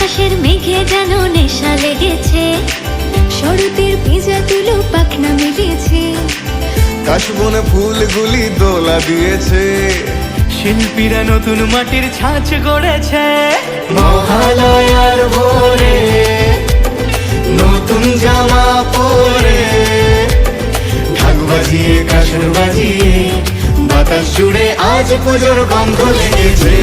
আকাশের মেঘে যেন নেশা লেগেছে, শরতের ভেজা তুলো পাখনা মেলেছে। কাশবনে ফুলগুলি দোলা দিয়েছে, শিল্পীরা নতুন মাটির ছাঁচ গড়েছে। মহালয়ার ভোরে নতুন জামা পরে, ঢাক বাজিয়ে কাসর বাজিয়ে বাতাস জুড়ে আজ পুজোর গন্ধ লেগেছে।